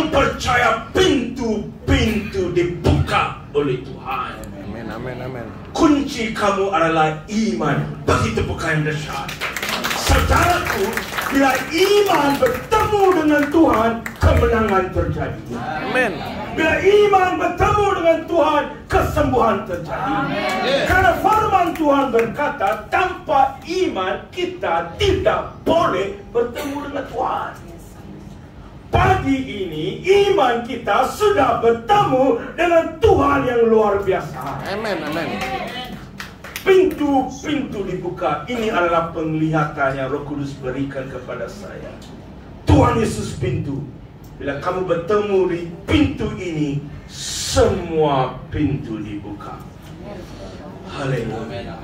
Kamu percaya pintu-pintu dibuka oleh Tuhan. Amin, amin, amin. Kunci kamu adalah iman. Bagi tepukan dahsyat. Saudaraku, bila iman bertemu dengan Tuhan, kemenangan terjadi. Amin. Bila iman bertemu dengan Tuhan, kesembuhan terjadi. Karena firman Tuhan berkata, tanpa iman kita tidak boleh bertemu dengan Tuhan. Pagi ini iman kita sudah bertemu dengan Tuhan yang luar biasa. Amin, amin. Pintu-pintu dibuka. Ini adalah penglihatan yang Roh Kudus berikan kepada saya. Tuhan Yesus pintu. Bila kamu bertemu di pintu ini, semua pintu dibuka. Haleluya.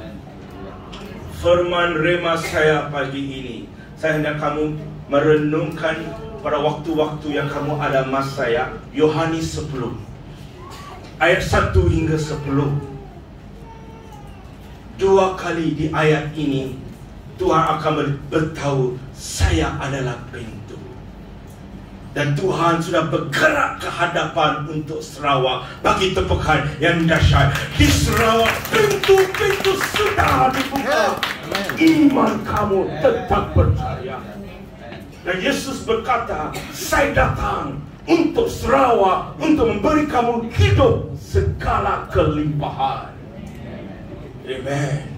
Firman rema saya pagi ini, saya hendak kamu merenungkan pada waktu-waktu yang kamu ada masa ya. Yohanes 10 ayat 1 hingga 10. Dua kali di ayat ini Tuhan akan beritahu saya adalah pintu. Dan Tuhan sudah bergerak ke hadapan untuk Sarawak. Bagi tepukan yang dahsyat. Di Sarawak pintu-pintu sudah dibuka. Iman kamu tetap percaya. Dan Yesus berkata, saya datang untuk Sarawak, untuk memberi kamu hidup segala kelimpahan. Amen.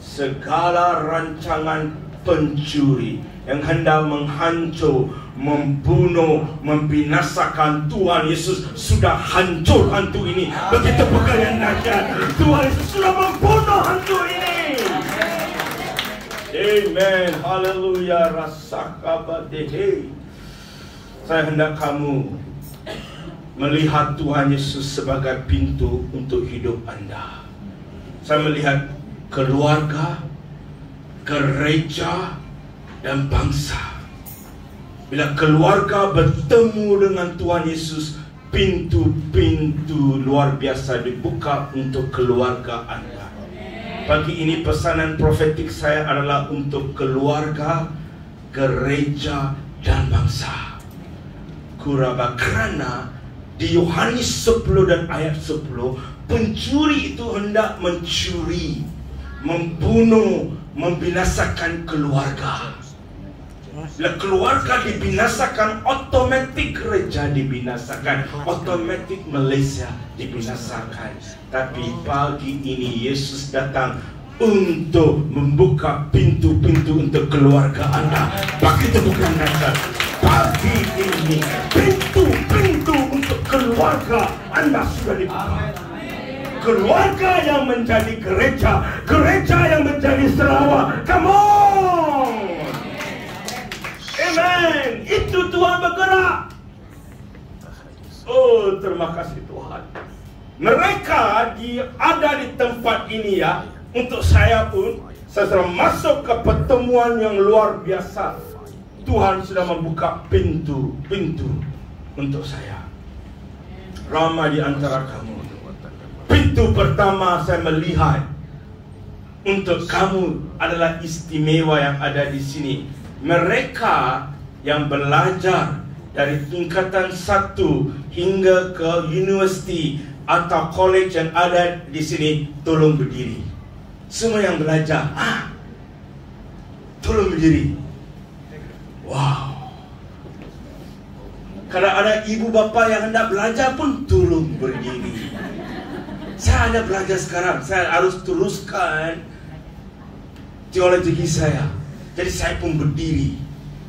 Segala rancangan pencuri yang hendak menghancur, membunuh, membinasakan, Tuhan Yesus sudah hancur hantu ini. Begitu bukan yang dahsyat. Tuhan Yesus sudah membunuh hantu ini. Amen. Haleluya. Rasakabadehe. Saya hendak kamu melihat Tuhan Yesus sebagai pintu untuk hidup anda. Saya melihat keluarga, gereja, dan bangsa. Bila keluarga bertemu dengan Tuhan Yesus, pintu-pintu luar biasa dibuka untuk keluarga anda. Pagi ini pesanan profetik saya adalah untuk keluarga, gereja, dan bangsa. Kuraba kerana di Yohanes 10 dan ayat 10, pencuri itu hendak mencuri, membunuh, membinasakan keluarga. Bila keluarga dibinasakan, otomatik gereja dibinasakan, otomatik Malaysia dibinasakan. Tapi pagi ini Yesus datang untuk membuka pintu-pintu untuk keluarga anda. Bagi itu bukan dasar. Pagi ini pintu-pintu untuk keluarga anda sudah dibuka. Keluarga yang menjadi gereja, gereja yang menjadi Sarawak. Come on! Amen. Itu Tuhan bergerak. Oh, terima kasih Tuhan. Mereka ada di tempat ini ya. Untuk saya pun, saya sudah masuk ke pertemuan yang luar biasa. Tuhan sudah membuka pintu-pintu untuk saya. Ramai di antara kamu. Pintu pertama saya melihat untuk kamu adalah istimewa yang ada di sini. Mereka yang belajar dari tingkatan 1 hingga ke universiti atau college yang ada di sini, tolong berdiri. Semua yang belajar, tolong berdiri. Wow. Kalau ada ibu bapa yang hendak belajar pun tolong berdiri. Saya ada belajar sekarang, saya harus teruskan teologi saya. Jadi saya pun berdiri.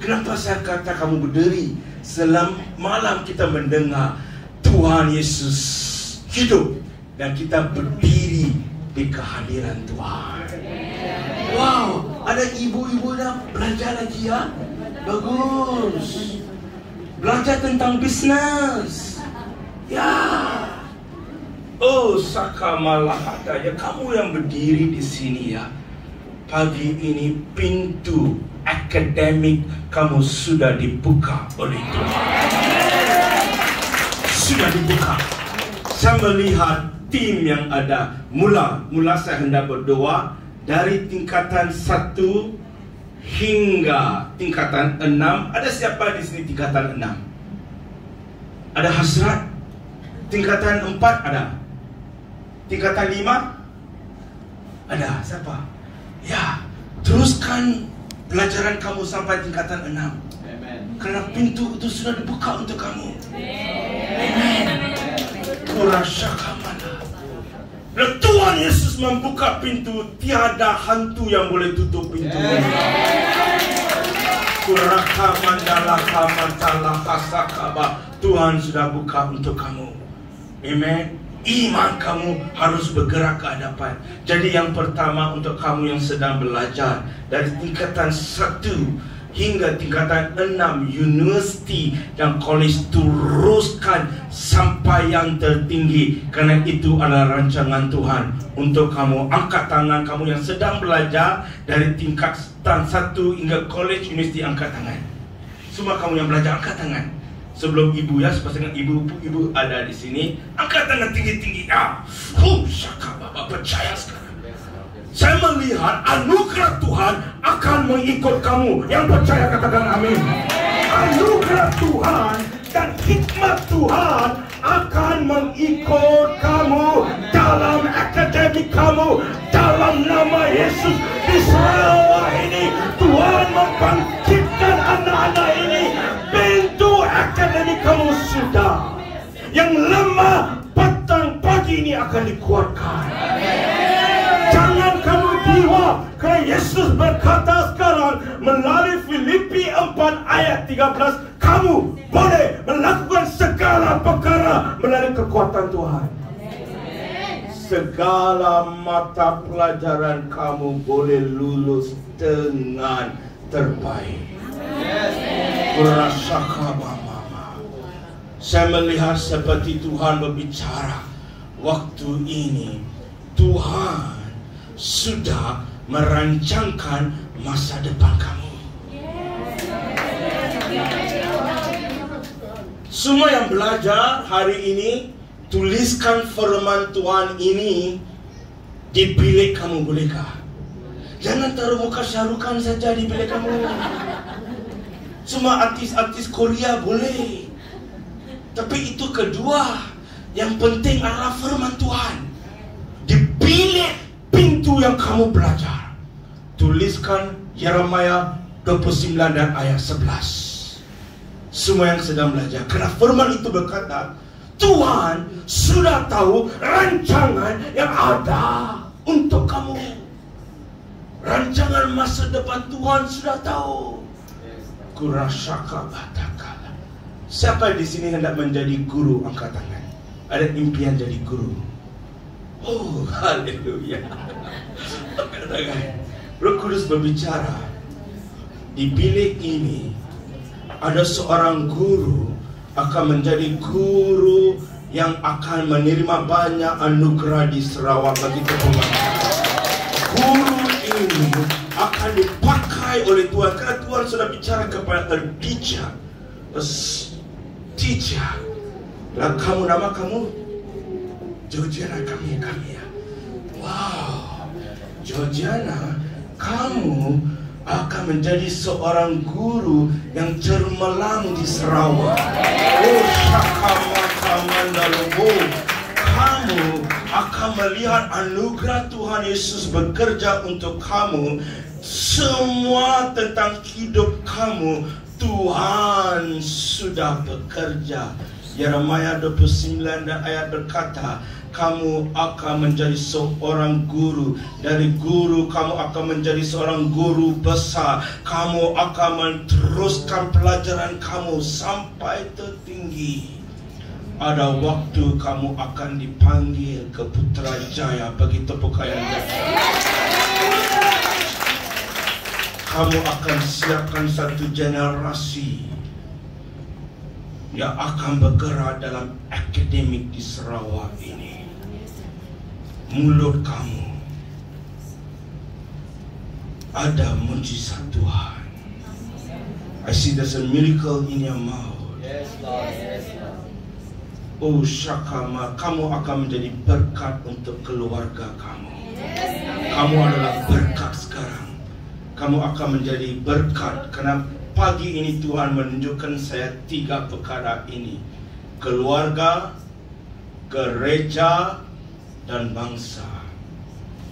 Kenapa saya kata kamu berdiri? Selama malam kita mendengar Tuhan Yesus hidup dan kita berdiri di kehadiran Tuhan. Wow, ada ibu-ibu yang belajar lagi ya. Bagus. Belajar tentang bisnes. Ya. Oh, sakamalahata ya, kamu yang berdiri di sini ya. Pagi ini pintu akademik kamu sudah dibuka oleh Tuhan. Sudah dibuka. Saya melihat tim yang ada. Mula saya hendak berdoa dari tingkatan 1 hingga tingkatan 6. Ada siapa di sini tingkatan 6? Ada hasrat. Tingkatan 4 ada. Tingkatan 5 ada. Siapa? Ya, teruskan pelajaran kamu sampai tingkatan 6. Amen. Kerana pintu itu sudah dibuka untuk kamu. Amen. Kurasyakamana. Dan Tuhan Yesus membuka pintu, tiada hantu yang boleh tutup pintu. Tuhan sudah buka untuk kamu. Amen. Iman kamu harus bergerak ke hadapan. Jadi yang pertama untuk kamu yang sedang belajar dari tingkatan 1 hingga tingkatan 6 universiti dan college, teruskan sampai yang tertinggi, kerana itu adalah rancangan Tuhan untuk kamu. Angkat tangan kamu yang sedang belajar dari tingkatan 1 hingga college, universiti, angkat tangan. Semua kamu yang belajar, angkat tangan. Sebelum ibu ya, sepasangan ibu ada di sini, angkat tangan tinggi-tinggi. Syaka Bapak percaya sekarang. Saya melihat anugerah Tuhan akan mengikut kamu. Yang percaya katakan amin. Anugerah Tuhan dan hikmat Tuhan akan mengikut kamu dalam akademik kamu, dalam nama Yesus. Di Sarawak ini Tuhan membangkitkan anak-anak ini. Pintu akademik kamu sudah, yang lemah petang pagi ini akan dikuatkan. Jangan kamu diwa, kerana Yesus berkata sekarang melalui Filipi 4 ayat 13, kamu boleh melakukan segala perkara melalui kekuatan Tuhan. Segala mata pelajaran kamu boleh lulus dengan terbaik. Saya melihat seperti Tuhan berbicara waktu ini. Tuhan sudah merancangkan masa depan kamu. Semua yang belajar hari ini, tuliskan firman Tuhan ini di bilik kamu, bolehkah? Jangan taruh muka Syarukan saja di bilik kamu. Semua artis-artis Korea boleh, tapi itu kedua. Yang penting adalah firman Tuhan di bilik pintu yang kamu belajar. Tuliskan Yeremia 29 dan ayat 11. Semua yang sedang belajar, kerana firman itu berkata Tuhan sudah tahu rancangan yang ada untuk kamu. Rancangan masa depan Tuhan sudah tahu. Kurasaka batakala. Siapa di sini hendak menjadi guru? Angkat tangan. Ada impian jadi guru? Oh, haleluya. Angkat tangan. Roh Kudus berbicara. Di bilik ini ada seorang guru akan menjadi guru yang akan menerima banyak anugerah di Sarawak bagi Tuhan. Guru ini akan dipakai oleh Tuhan, karena Tuhan sudah bicara kepada teacher. Lah kamu, nama kamu Georgiana, kami ya. Wow, Georgiana, kamu akan menjadi seorang guru yang cermelang di Sarawak. Oh, syakamakamalubu. Kamu akan melihat anugerah Tuhan Yesus bekerja untuk kamu. Semua tentang hidup kamu Tuhan sudah bekerja. Yeremia 29 dan ayat berkata, kamu akan menjadi seorang guru. Dari guru kamu akan menjadi seorang guru besar. Kamu akan meneruskan pelajaran kamu sampai tertinggi. Ada waktu kamu akan dipanggil ke Putrajaya. Bagi tepuk tangan. Kamu akan siapkan satu generasi yang akan bergerak dalam akademik di Sarawak ini. Mulut kamu ada mujizat Tuhan. I see there's a miracle in your mouth. Yes, Lord. Yes, Lord. Oh Syakama, kamu akan menjadi berkat untuk keluarga kamu. Kamu adalah berkat sekarang. Kamu akan menjadi berkat, karena pagi ini Tuhan menunjukkan saya 3 perkara ini. keluarga, gereja, dan bangsa.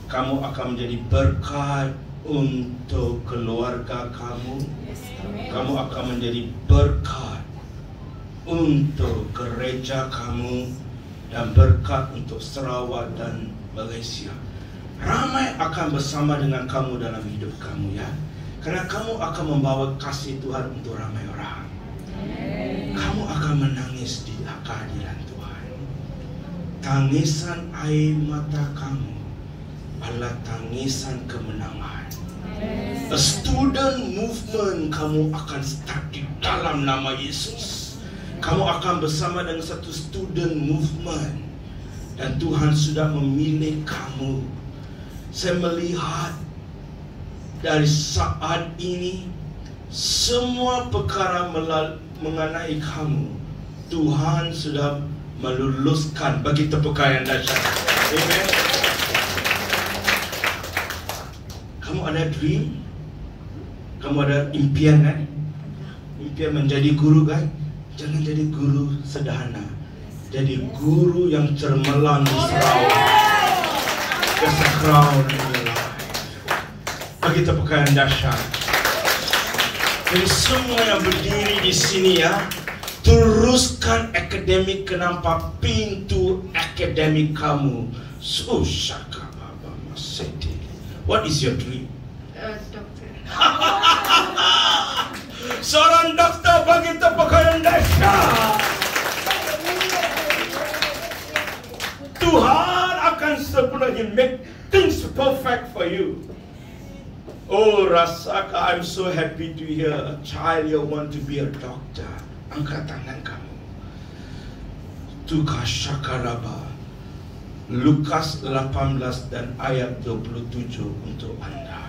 Kamu akan menjadi berkat untuk keluarga kamu. Kamu akan menjadi berkat untuk gereja kamu dan berkat untuk Sarawak dan Malaysia. Ramai akan bersama dengan kamu dalam hidup kamu, ya. Karena kamu akan membawa kasih Tuhan untuk ramai orang. Kamu akan menangis di kehadiran Tuhan. Tangisan air mata kamu adalah tangisan kemenangan. A student movement kamu akan start di dalam nama Yesus. Kamu akan bersama dengan satu student movement. Dan Tuhan sudah memilih kamu. Saya melihat dari saat ini semua perkara mengenai kamu Tuhan sudah meluluskan. Bagi tepukan yang dahsyat. Amen. Kamu ada dream, kamu ada impian, kan? Impian menjadi guru, kan? Jangan jadi guru sederhana. Jadi guru yang cermelang di Sarawak. Kesakrau dan lelah. Bagi tepukan yang dahsyat. Jadi semua yang berdiri di sini, ya, teruskan akademik kenapa pintu akademik kamu. Sushaka Baba Maseti. What is your dream? Dokter. Seorang dokter bagi tepukan yang dahsyat. Tuhan akan sepenuhnya make things perfect for you. Oh, Rasaka, I'm so happy to hear a child you want to be a doctor. Angkat tangan kamu. Tukashakaraba. Lukas 18 dan ayat 27 untuk Anda.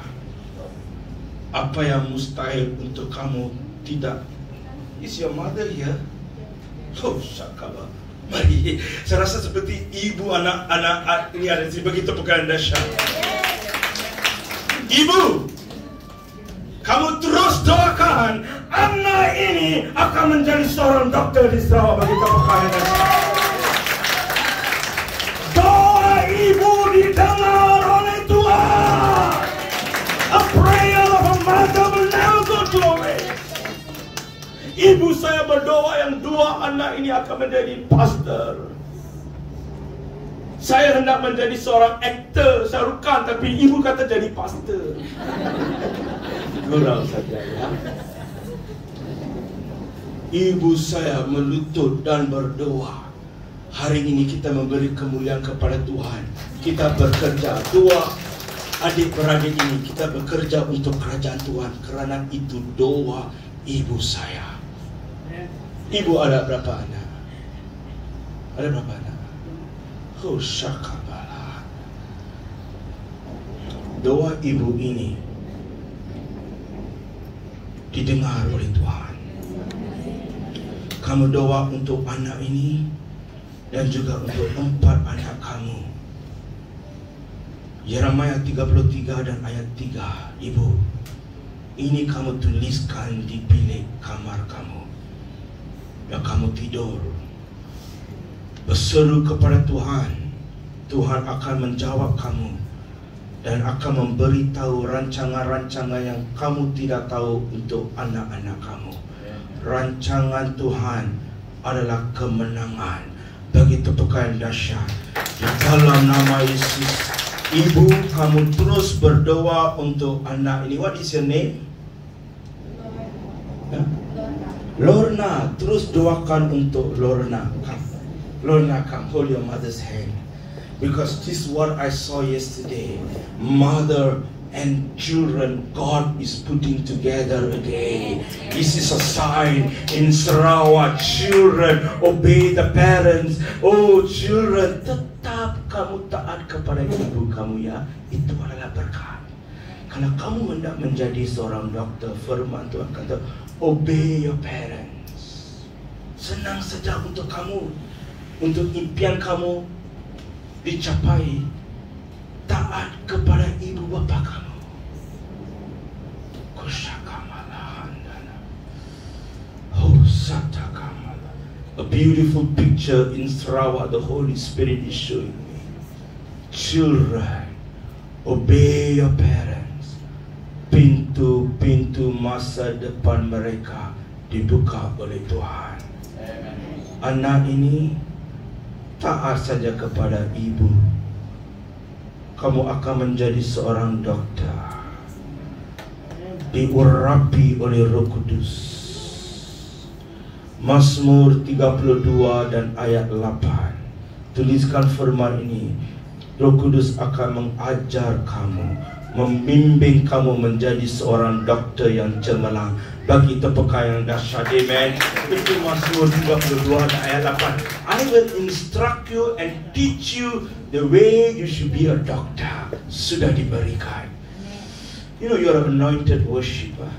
Apa yang mustahil untuk kamu tidak. Is your mother here? Oh, Shakaba. Mari, saya rasa seperti ibu anak-anak ini ada di sini. Begitu pekan dahsyat. Ibu, kamu terus doakan anak ini akan menjadi seorang dokter di Sarawak. Begitu pekan dahsyat. Doa ibu didengar oleh Tuhan. A prayer of a mother will never go to waste. Ibu saya berdoa yang dua anak ini akan menjadi pastor. Saya hendak menjadi seorang aktor, Shahrukan, tapi ibu kata jadi pastor. Gurau saja, ya. Ibu saya melutut dan berdoa. Hari ini kita memberi kemuliaan kepada Tuhan. Kita bekerja, dua adik-beradik ini kita bekerja untuk kerajaan Tuhan. Kerana itu doa ibu saya. Ibu ada berapa anak? Ada berapa anak? Oh, syakabala. Doa ibu ini didengar oleh Tuhan. Kamu doa untuk anak ini dan juga untuk 4 anak kamu. Yeremia 33 dan ayat 3. Ibu, ini kamu tuliskan di bilik kamar kamu. Dan kamu tidur berseru kepada Tuhan. Tuhan akan menjawab kamu dan akan memberitahu rancangan-rancangan yang kamu tidak tahu untuk anak-anak kamu. Rancangan Tuhan adalah kemenangan. Bagi tepukan dahsyat di dalam nama Yesus. Ibu, kamu terus berdoa untuk anak ini. What is your name? Lorna, terus doakan untuk Lorna. Come. Lorna, come, hold your mother's hand. Because this is what I saw yesterday. Mother and children, God is putting together again. This is a sign in Sarawak. Children, obey the parents. Oh, children, tetap kamu taat kepada ibu kamu, ya. Itu adalah berkat. Kalau kamu hendak menjadi seorang dokter, firman Tuhan kata, obey your parents. Senang saja untuk kamu, untuk impian kamu dicapai. Taat kepada ibu bapa kamu. Kushakamala handana. Hosatakamala. A beautiful picture in Sarawak the Holy Spirit is showing me. Children, obey your parents. Pintu-pintu masa depan mereka dibuka oleh Tuhan. Anak ini taat saja kepada ibu, kamu akan menjadi seorang dokter, diurapi oleh Roh Kudus. Mazmur 32 dan ayat 8. Tuliskan firman ini. Roh Kudus akan mengajar kamu, membimbing kamu menjadi seorang dokter yang cemerlang. Bagi tepuk yang dahsyat. Amen. Itu Mazmur 32 dan ayat 8. I will instruct you and teach you the way you should be a doctor. Sudah diberikan. You know, you are an anointed worshiper.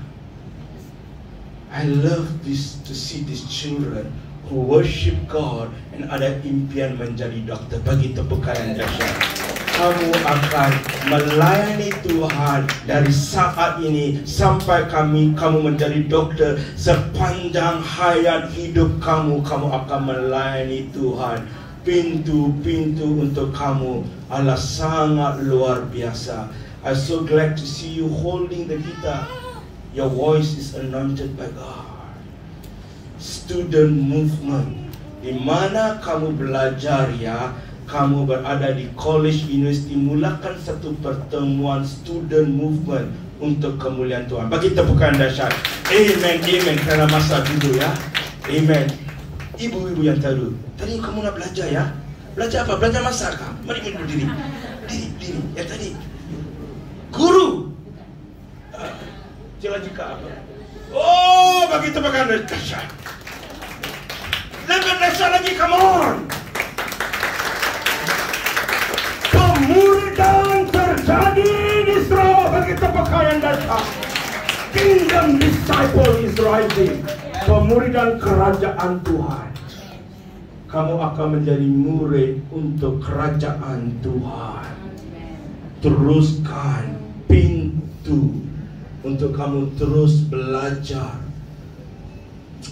I love this to see these children who worship God and ada impian menjadi dokter. Bagi tepuk yang dahsyat. Kamu akan melayani Tuhan dari saat ini sampai kamu menjadi dokter. Sepanjang hayat hidup kamu, kamu akan melayani Tuhan. Pintu-pintu untuk kamu adalah sangat luar biasa. I'm so glad to see you holding the guitar. Your voice is anointed by God. Student movement. Di mana kamu belajar ya, kamu berada di college, university, mulakan satu pertemuan student movement untuk kemuliaan Tuhan. Bagi tepukan dahsyat. Amen, amen. Karena masa dulu ya. Amen. Ibu-ibu yang tahu, tadi kamu nak belajar ya? Belajar apa? Belajar masak kah? Mari berdiri. Diri. Yang tadi. Guru. Jika apa? Oh, bagi tepukan dahsyat. Lebih dahsyat lagi, come on. Pemuridan terjadi di Sarawak. Bagi tepukan yang dahsyat. Kingdom disciple is rising. Pemuridan kerajaan Tuhan. Kamu akan menjadi murid untuk kerajaan Tuhan. Teruskan pintu untuk kamu terus belajar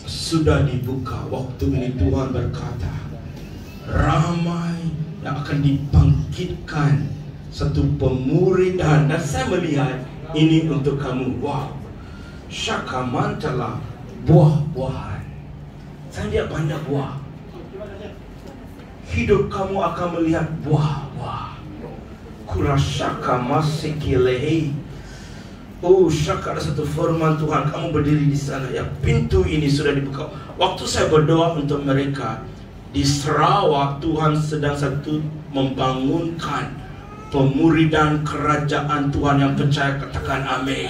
sudah dibuka. Waktu ini Tuhan berkata, ramai yang akan dibangkitkan satu pemuridan. Dan saya melihat ini untuk kamu. Wow, syakamantalah buah-buahan. Saya lihat banyak buah. Hidup kamu akan melihat buah-buah. Kurasaka masikilehi. Oh, syaka, ada satu firman Tuhan. Kamu berdiri di sana ya. Pintu ini sudah dibuka. Waktu saya berdoa untuk mereka di Sarawak, Tuhan sedang membangunkan pemuridan kerajaan Tuhan yang percaya. Katakan amin.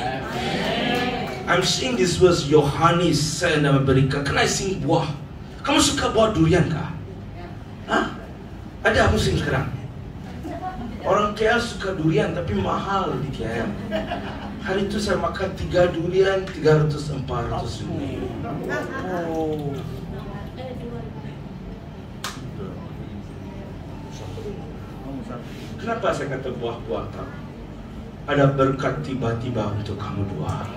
I'm seeing this verse. Yohanes saya nak memberikan. Can I sing buah? Kamu suka buah durian kah? Hah? Ada musim sekarang. Orang KL suka durian tapi mahal di KL. Hari itu saya makan 3 durian 300-400 ringgit. Oh. Kenapa saya kata buah-buah tahu? Ada berkat tiba-tiba untuk kamu dua.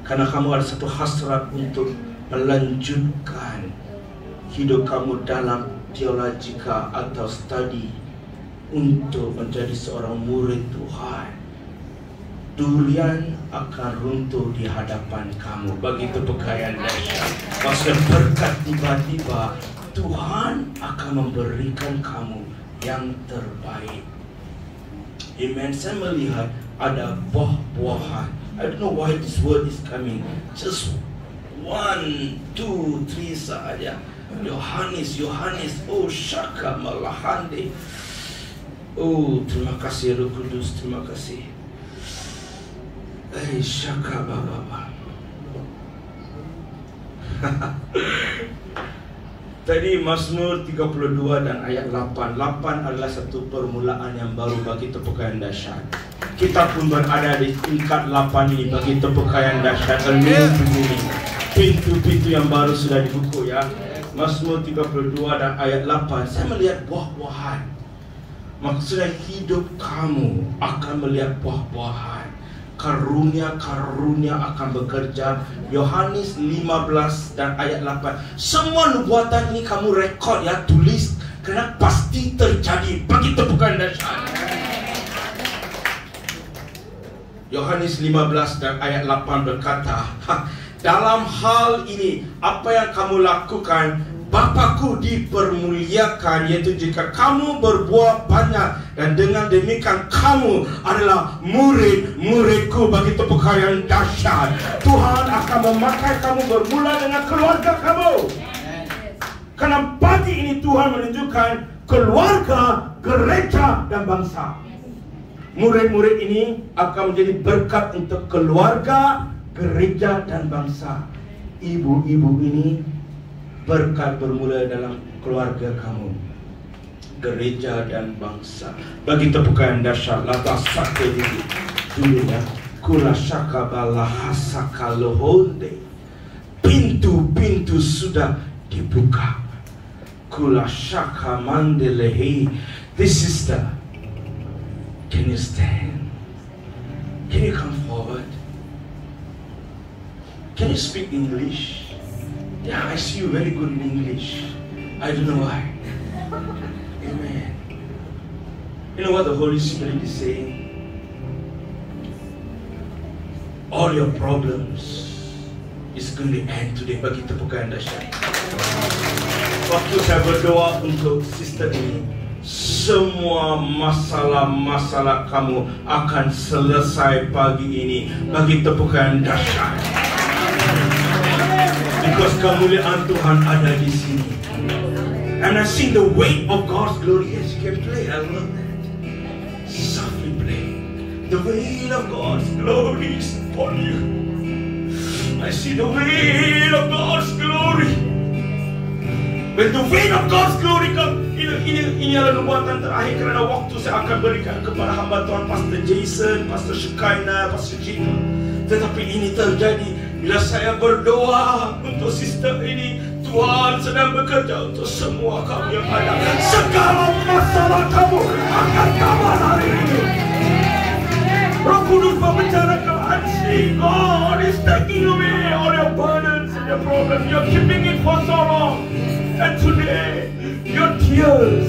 Karena kamu ada satu hasrat untuk melanjutkan hidup kamu dalam teologika atau studi untuk menjadi seorang murid Tuhan. Durian akan runtuh di hadapan kamu. Bagi kebekayaan dahsyat. Maksudnya berkat tiba-tiba Tuhan akan memberikan kamu yang terbaik. Amen. Saya melihat ada buah-buahan. I don't know why this word is coming. Just 1, 2, 3 saja. Yohanes. Oh, syaka malahande. Oh, terima kasih Roh Kudus. Terima kasih. Syaka Baba. Tadi Mazmur 32 dan ayat 8. 8 adalah satu permulaan yang baru bagi tepukan dahsyat. Kita pun berada di tingkat 8 ini bagi tepukan dahsyat. Pintu-pintu yang baru sudah dibuka ya. Mazmur 32 dan ayat 8. Saya melihat buah-buahan. Maksudnya hidup kamu akan melihat buah-buahan. karunia-karunia akan bekerja. Yohanes 15 dan ayat 8. Semua nubuatan ini kamu rekod ya, tulis, kerana pasti terjadi. Bagi tepukan dahsyat. Yohanes 15 dan ayat 8 berkata, dalam hal ini apa yang kamu lakukan, Bapa-Ku dipermuliakan, yaitu jika kamu berbuah banyak, dan dengan demikian kamu adalah murid-murid-Ku. Bagi tepukan yang dahsyat. Tuhan akan memakai kamu bermula dengan keluarga kamu. Karena pagi ini Tuhan menunjukkan keluarga, gereja, dan bangsa. Murid-murid ini akan menjadi berkat untuk keluarga, gereja, dan bangsa. Ibu-ibu ini berkat bermula dalam keluarga kamu, gereja, dan bangsa. Bagi tepukan yang dahsyat. Lata sake dulu ya. Kula syaka balahasaka lohonde. Pintu-pintu sudah dibuka. Kula syaka mandelehi. This sister, can you stand? Can you come forward? Can you speak English? Yeah, I see you very good in English. I don't know why. Amen. You know what the Holy Spirit is saying? All your problems is going to end today. Bagi tepukan dahsyat. Waktu saya berdoa untuk sister ini, semua masalah-masalah kamu akan selesai pagi ini. Bagi tepukan dahsyat. Because kemuliaan Tuhan ada di sini. And I see the weight of God's glory. Yes, you can play. I love that. Softly play. The weight of God's glory is upon you. I see the weight of God's glory. When the weight of God's glory come, ini adalah nubuatan terakhir, kerana waktu saya akan berikan kepada hamba Tuhan Pastor Jason, Pastor Shekinah, Pastor Gita. Tetapi ini terjadi bila saya berdoa untuk sister ini. Tuhan sedang bekerja untuk semua kamu yang ada. Segala masalah kamu akan kabar hari ini. Roh Kudus berbicara kepada saya. God is taking away all your burdens and your problems. You're keeping it for so long. And today, your tears.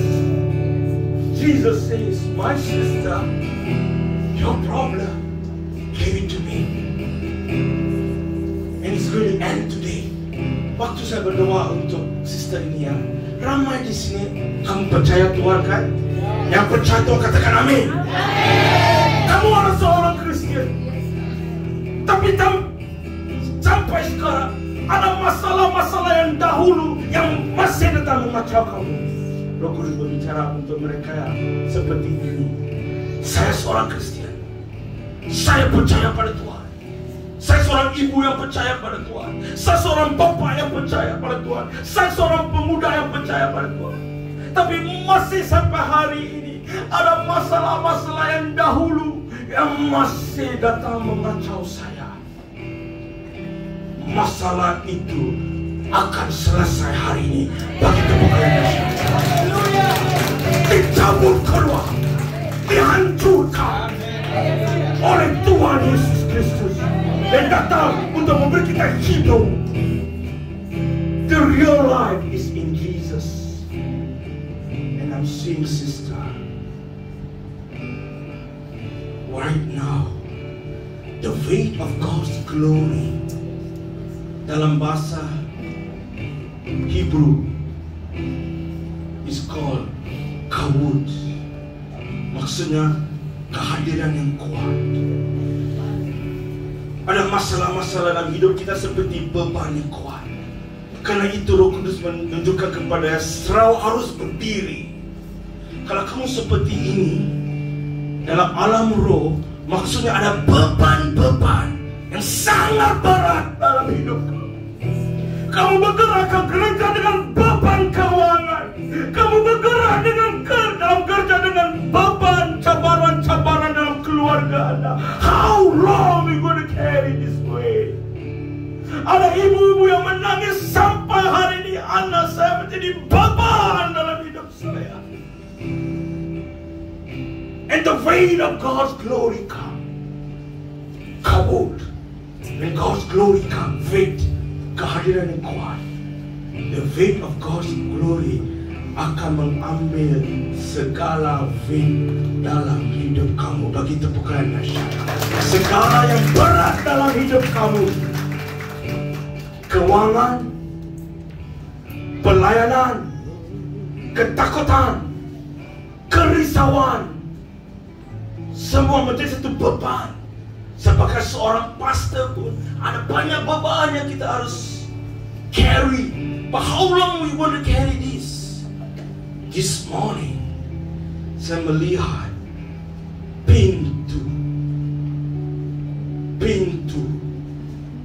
Jesus says, my sister, your problem, give it to me. And it's going to end today. Waktu saya berdoa untuk sister ini ya, ramai di sini kamu percaya Tuhan kan? Yang percaya Tuhan katakan amin. Kamu adalah seorang Kristen, tapi sampai sekarang ada masalah-masalah yang dahulu yang masih datang memacau kamu. Roh Kudus berbicara untuk mereka seperti ini. Saya seorang Kristen, saya percaya pada Tuhan. Saya seorang ibu yang percaya pada Tuhan. Saya seorang bapa yang percaya pada Tuhan. Saya seorang pemuda yang percaya pada Tuhan. Tapi masih sampai hari ini ada masalah-masalah yang dahulu yang masih datang mengacau saya. Masalah itu akan selesai hari ini. Bagi tepukan yang dahsyat. Dicabut keluar, dihancurkan oleh Tuhan Yesus Kristus. Dan datang untuk memberi kita hidup. The real life is in Jesus. And I'm seeing sister right now, the weight of God's glory. Dalam bahasa Hebrew is called kawud. Maksudnya kehadiran yang kuat. Ada masalah-masalah dalam hidup kita seperti beban yang kuat. Karena itu Roh Kudus menunjukkan kepada serau harus berdiri. Kalau kamu seperti ini dalam alam roh, maksudnya ada beban-beban yang sangat berat dalam hidup kamu. Kamu bergerak ke gereja dengan beban keuangan. Kamu bergerak dalam kerja dengan beban cabaran-cabaran dalam keluarga Anda. How long we going to carry this way? Ada ibu-ibu yang menangis sampai hari ini. Anak saya menjadi beban dalam hidup saya. And the weight of God's glory come. boat. When God's glory comes, weight, kehadiran yang kuat. The weight of God's glory akan mengambil segala weight dalam hidup kamu. Bagi tepukan dahsyat. Segala yang berat dalam hidup kamu, keuangan, pelayanan, ketakutan, kerisauan, semua menjadi satu beban. Sebagai seorang pastor pun ada banyak beban yang kita harus carry. But how long we want to carry this? This morning, saya melihat pintu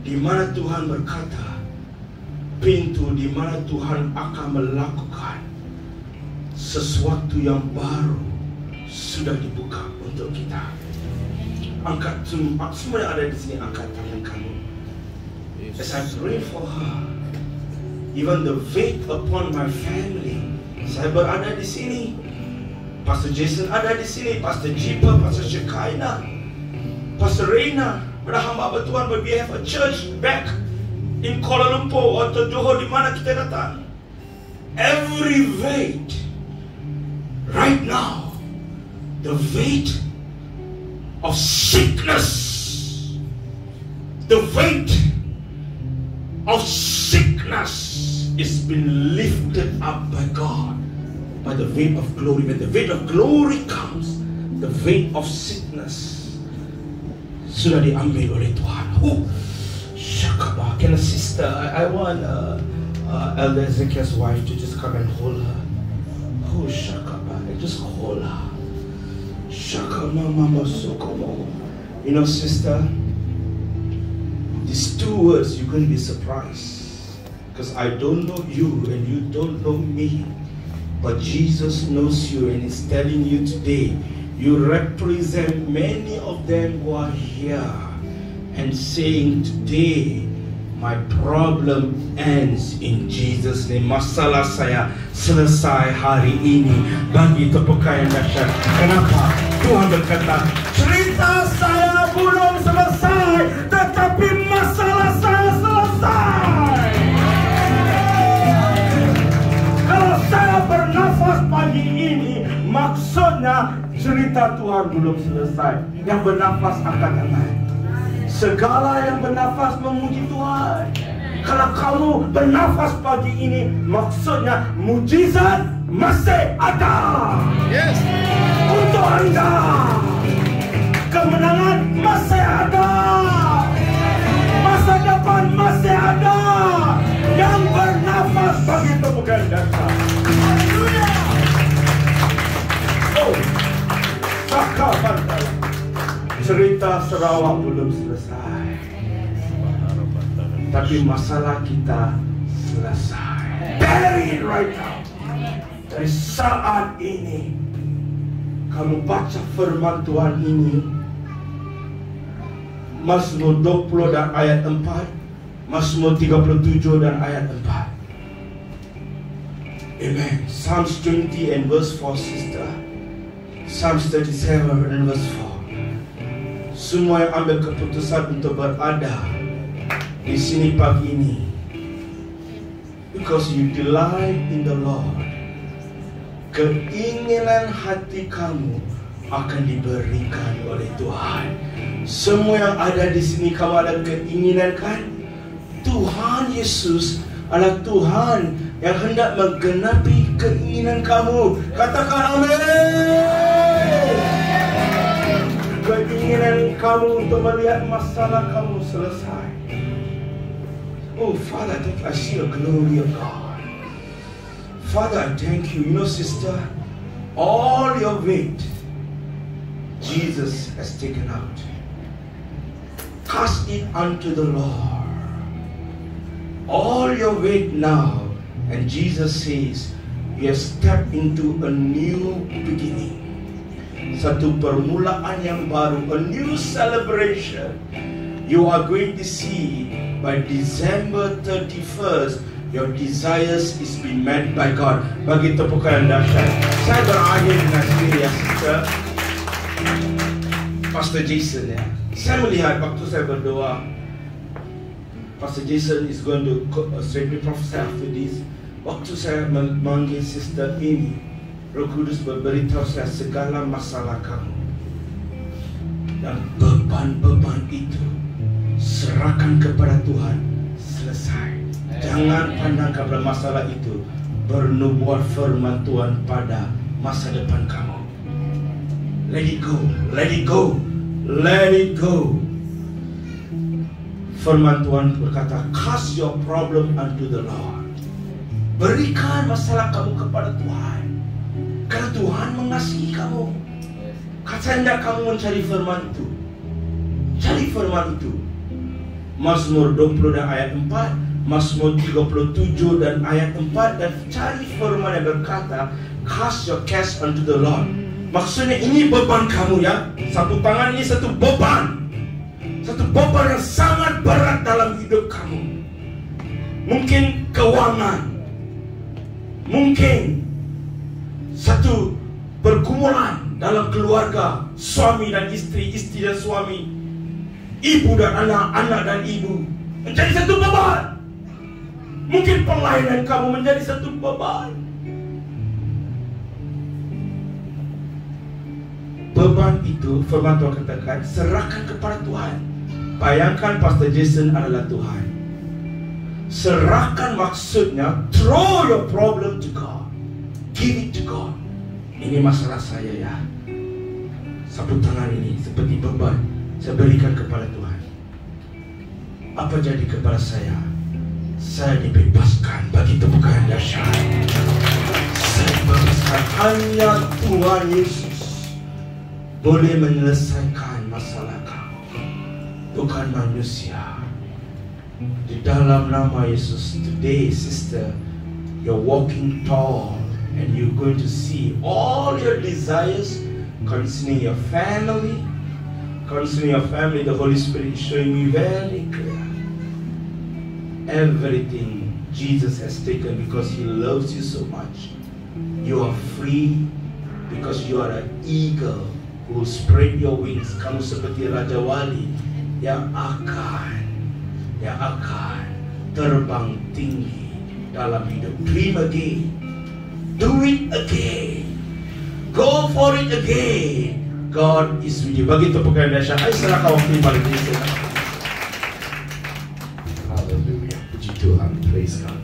di mana Tuhan berkata, pintu di mana Tuhan akan melakukan sesuatu yang baru sudah dibuka untuk kita. Angkat semua yang ada di sini, angkat tangan kamu. As I pray for her, even the weight upon my family. Saya berada di sini, Pastor Jason ada di sini, Pastor Jipa, Pastor Shekinah, Pastor Reina, pada hamba Tuhan. We have a church back in Kuala Lumpur atau Johor, di mana kita datang. Every weight right now, the weight of sickness, the weight of sickness is been lifted up by God, by the weight of glory. When the weight of glory comes, the weight of sickness sudah diambil oleh Tuhan. Oh, Shakaba, can a sister? I want Elder Ezekiel's wife to just come and hold her. Oh, Shakaba, just hold her. Shakama, Mama, Sokomo. You know, sister, these two words, you're going to be surprised. Because I don't know you and you don't know me. But Jesus knows you and is telling you today, you represent many of them who are here and saying today, my problem ends in Jesus' name. Masalah saya selesai hari ini. Bagi tepukan yang dahsyat. Kenapa? Tuhan berkata, cerita saya belum selesai, tetapi masalah saya selesai. Kalau saya bernafas pagi ini, maksudnya cerita Tuhan belum selesai. Yang bernafas akan naik. Segala yang bernafas memuji Tuhan. Kalau kamu bernafas pagi ini, maksudnya mujizat masih ada. Yes. Untuk Anda, kemenangan masih ada, masa depan masih ada. Yang bernafas bagi tepukan dasar. Oh, sakaban. Cerita Sarawak belum selesai, tapi masalah kita selesai. Buried right now. Dari saat ini, kamu baca firman Tuhan ini, Mazmur 20 dan ayat 4, Mazmur 37 dan ayat 4. Amen. Psalms 20 and verse 4, sister. Psalms 37 and verse 4. Semua yang ambil keputusan untuk berada di sini pagi ini, because you delight in the Lord, keinginan hati kamu akan diberikan oleh Tuhan. Semua yang ada di sini, kamu ada keinginan kan? Tuhan Yesus adalah Tuhan yang hendak menggenapi keinginan kamu. Katakan amin. Keinginan kamu untuk melihat masalah kamu selesai. Oh Father, I see the glory of God. Father, I thank you. You know, sister, all your weight Jesus has taken out. Cast it unto the Lord. All your weight now. And Jesus says, you have stepped into a new beginning. Satu permulaan yang baru, a new celebration. You are going to see by December 31st, your desires is being met by God. Bagi tepukan yang dahsyat. Saya berakhir dengan sendiri ya, sister. Pastor Jason ya. Saya melihat waktu saya berdoa, Pastor Jason is going to straight me prophesy after this. Waktu saya memanggil sister ini, Roh Kudus berberitahu saya segala masalah kamu dan beban-beban itu serahkan kepada Tuhan, selesai. Jangan pandang kepada masalah itu, bernubuat firman Tuhan pada masa depan kamu. Let it go, let it go, let it go. Firman Tuhan berkata, cast your problem unto the Lord. Berikan masalah kamu kepada Tuhan, karena Tuhan mengasihi kamu. Kata hendak kamu mencari firman itu. Cari firman itu. Mazmur 20 dan ayat 4, Mazmur 37 dan ayat 4, dan cari firman yang berkata, cast your cares unto the Lord. Maksudnya ini beban kamu ya. Sapu tangan ini satu beban. Satu beban yang sangat berat dalam hidup kamu. Mungkin keuangan, mungkin satu pergumulan dalam keluarga, suami dan istri, istri dan suami, ibu dan anak, anak dan ibu, menjadi satu beban. Mungkin pelayanan kamu menjadi satu beban. Beban itu, firman Tuhan katakan, serahkan kepada Tuhan. Bayangkan Pastor Jason adalah Tuhan. Serahkan maksudnya, throw your problem to God. Give it to God. Ini masalah saya ya. Sapu tangan ini seperti beban, saya berikan kepada Tuhan. Apa jadi kepada saya? Saya dibebaskan. Bagi tepukan yang dahsyat. Saya dibebaskan. Hanya Tuhan Yesus boleh menyelesaikan masalah kamu, bukan manusia. Di dalam nama Yesus, today sister, you're walking tall and you're going to see all your desires concerning your family. Concerning your family, the Holy Spirit is showing me very clear. Everything Jesus has taken because He loves you so much. You are free because you are an eagle who spread your wings. Kamu seperti Raja Wali yang akan terbang tinggi dalam hidup. Dream again, do it again, go for it again. God is with you. Bagi tepukan yang dahsyat, ayo serahkan waktu yang paling tinggi. Haleluya, puji Tuhan, praise God.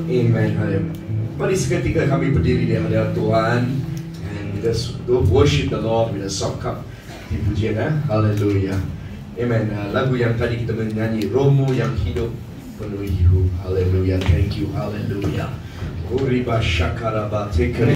Amen, haleluya. Mari seketika kami berdiri di hadapan Tuhan. Just worship the Lord with a soft cup di pujian, haleluya. Amen. Lagu yang tadi kita menyanyi, Romo yang hidup penuh hidup, haleluya. Thank you, haleluya. Uriba shakaraba